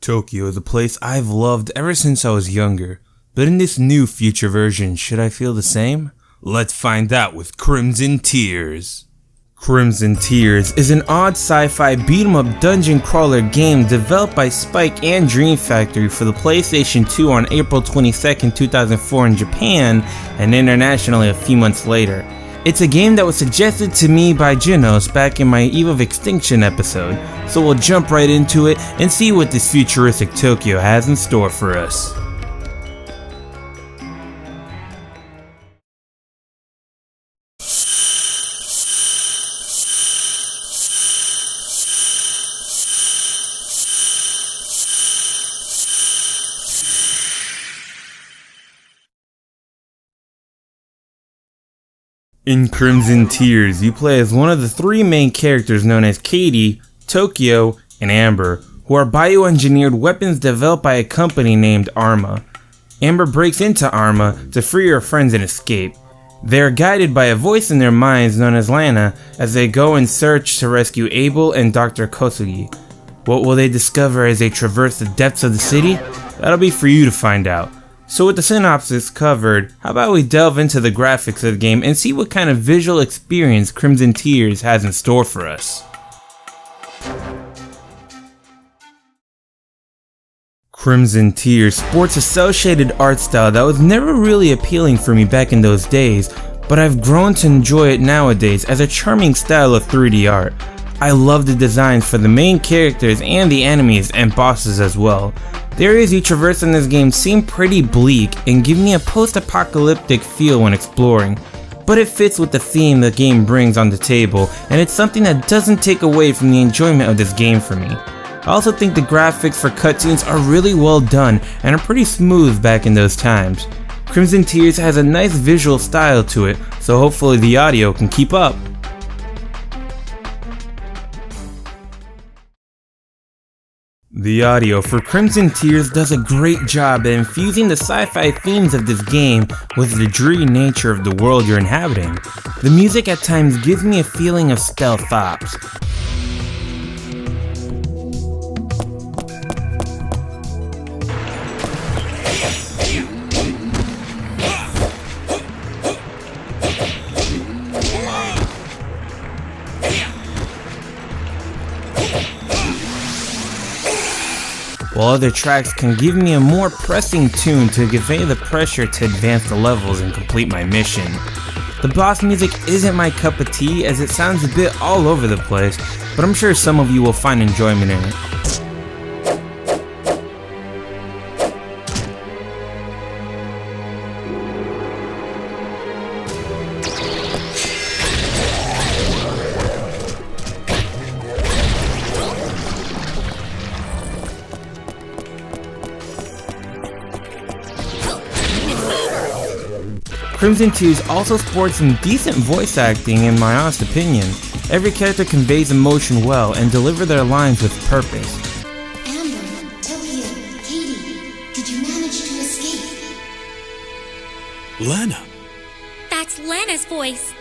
Tokyo is a place I've loved ever since I was younger, but in this new future version, should I feel the same? Let's find out with Crimson Tears. Crimson Tears is an odd sci-fi beat-em-up dungeon crawler game developed by Spike and Dream Factory for the PlayStation 2 on April 22, 2004 in Japan, and internationally a few months later. It's a game that was suggested to me by Genos back in my Eve of Extinction episode, so we'll jump right into it and see what this futuristic Tokyo has in store for us. In Crimson Tears, you play as one of the three main characters known as Katie, Tokyo, and Amber, who are bioengineered weapons developed by a company named Arma. Amber breaks into Arma to free her friends and escape. They are guided by a voice in their minds known as Lana as they go in search to rescue Abel and Dr. Kosugi. What will they discover as they traverse the depths of the city? That'll be for you to find out. So with the synopsis covered, how about we delve into the graphics of the game and see what kind of visual experience Crimson Tears has in store for us. Crimson Tears sports a cel-shaded art style that was never really appealing for me back in those days, but I've grown to enjoy it nowadays as a charming style of 3D art. I love the designs for the main characters and the enemies and bosses as well. The areas you traverse in this game seem pretty bleak and give me a post-apocalyptic feel when exploring, but it fits with the theme the game brings on the table, and it's something that doesn't take away from the enjoyment of this game for me. I also think the graphics for cutscenes are really well done and are pretty smooth back in those times. Crimson Tears has a nice visual style to it, so hopefully the audio can keep up. The audio for Crimson Tears does a great job at infusing the sci-fi themes of this game with the dreary nature of the world you're inhabiting. The music at times gives me a feeling of stealth ops. While other tracks can give me a more pressing tune to convey the pressure to advance the levels and complete my mission. The boss music isn't my cup of tea as it sounds a bit all over the place, but I'm sure some of you will find enjoyment in it. Crimson Tears also sports some decent voice acting in my honest opinion. Every character conveys emotion well and delivers their lines with purpose. Amber, Tokyo, Katie, did you manage to escape? Lana! That's Lana's voice!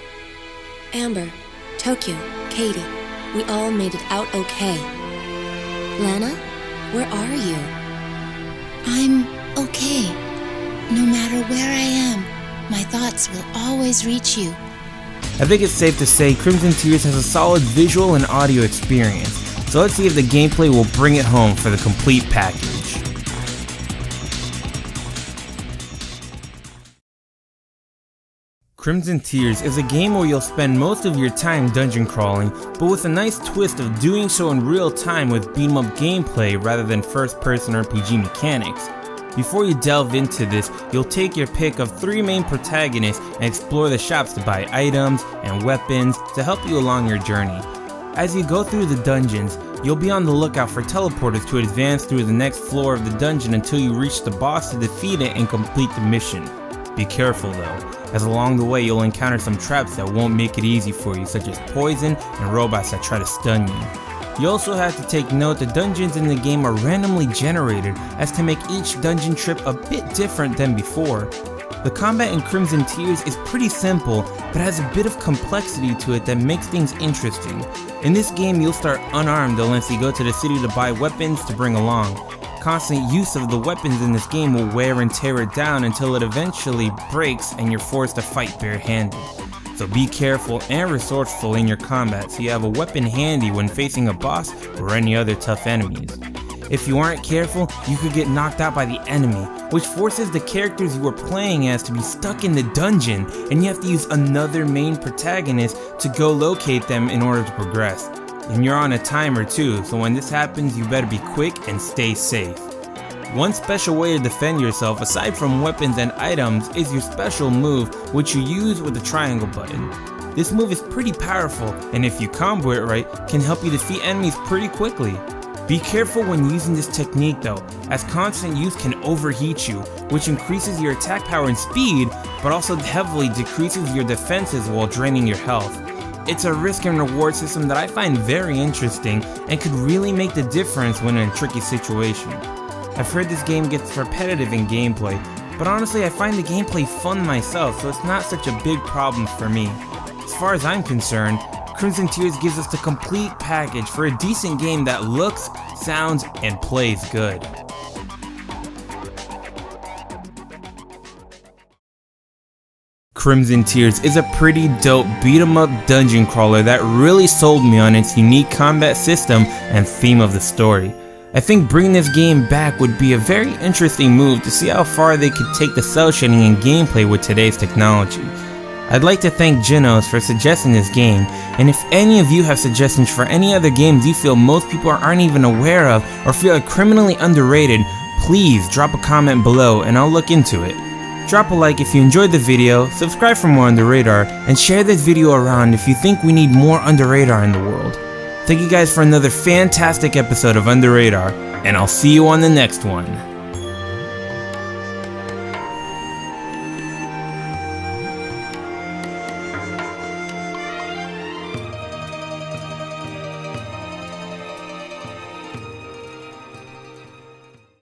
Amber, Tokyo, Katie, we all made it out okay. Lana, where are you? I'm okay. No matter where I am, my thoughts will always reach you. I think it's safe to say Crimson Tears has a solid visual and audio experience, so let's see if the gameplay will bring it home for the complete package. Crimson Tears is a game where you'll spend most of your time dungeon crawling, but with a nice twist of doing so in real time with beat-em-up gameplay rather than first-person RPG mechanics. Before you delve into this, you'll take your pick of three main protagonists and explore the shops to buy items and weapons to help you along your journey. As you go through the dungeons, you'll be on the lookout for teleporters to advance through the next floor of the dungeon until you reach the boss to defeat it and complete the mission. Be careful though, as along the way you'll encounter some traps that won't make it easy for you, such as poison and robots that try to stun you. You also have to take note that dungeons in the game are randomly generated as to make each dungeon trip a bit different than before. The combat in Crimson Tears is pretty simple, but has a bit of complexity to it that makes things interesting. In this game you'll start unarmed unless you go to the city to buy weapons to bring along. constant use of the weapons in this game will wear and tear it down until it eventually breaks and you're forced to fight barehanded. So be careful and resourceful in your combat so you have a weapon handy when facing a boss or any other tough enemies. If you aren't careful, you could get knocked out by the enemy, which forces the characters you are playing as to be stuck in the dungeon, and you have to use another main protagonist to go locate them in order to progress. And you're on a timer too, so when this happens you better be quick and stay safe. One special way to defend yourself aside from weapons and items is your special move, which you use with the triangle button. This move is pretty powerful, and if you combo it right, can help you defeat enemies pretty quickly. Be careful when using this technique though, as constant use can overheat you, which increases your attack power and speed, but also heavily decreases your defenses while draining your health. It's a risk and reward system that I find very interesting and could really make the difference when in a tricky situation. I've heard this game gets repetitive in gameplay, but honestly I find the gameplay fun myself, so it's not such a big problem for me. As far as I'm concerned, Crimson Tears gives us the complete package for a decent game that looks, sounds, and plays good. Crimson Tears is a pretty dope beat-em-up dungeon crawler that really sold me on its unique combat system and theme of the story. I think bringing this game back would be a very interesting move to see how far they could take the cel shading and gameplay with today's technology. I'd like to thank Genos for suggesting this game, and if any of you have suggestions for any other games you feel most people aren't even aware of or feel are criminally underrated, please drop a comment below and I'll look into it. Drop a like if you enjoyed the video, subscribe for more UnderRadar, and share this video around if you think we need more UnderRadar in the world. Thank you guys for another fantastic episode of UnderRadar, and I'll see you on the next one.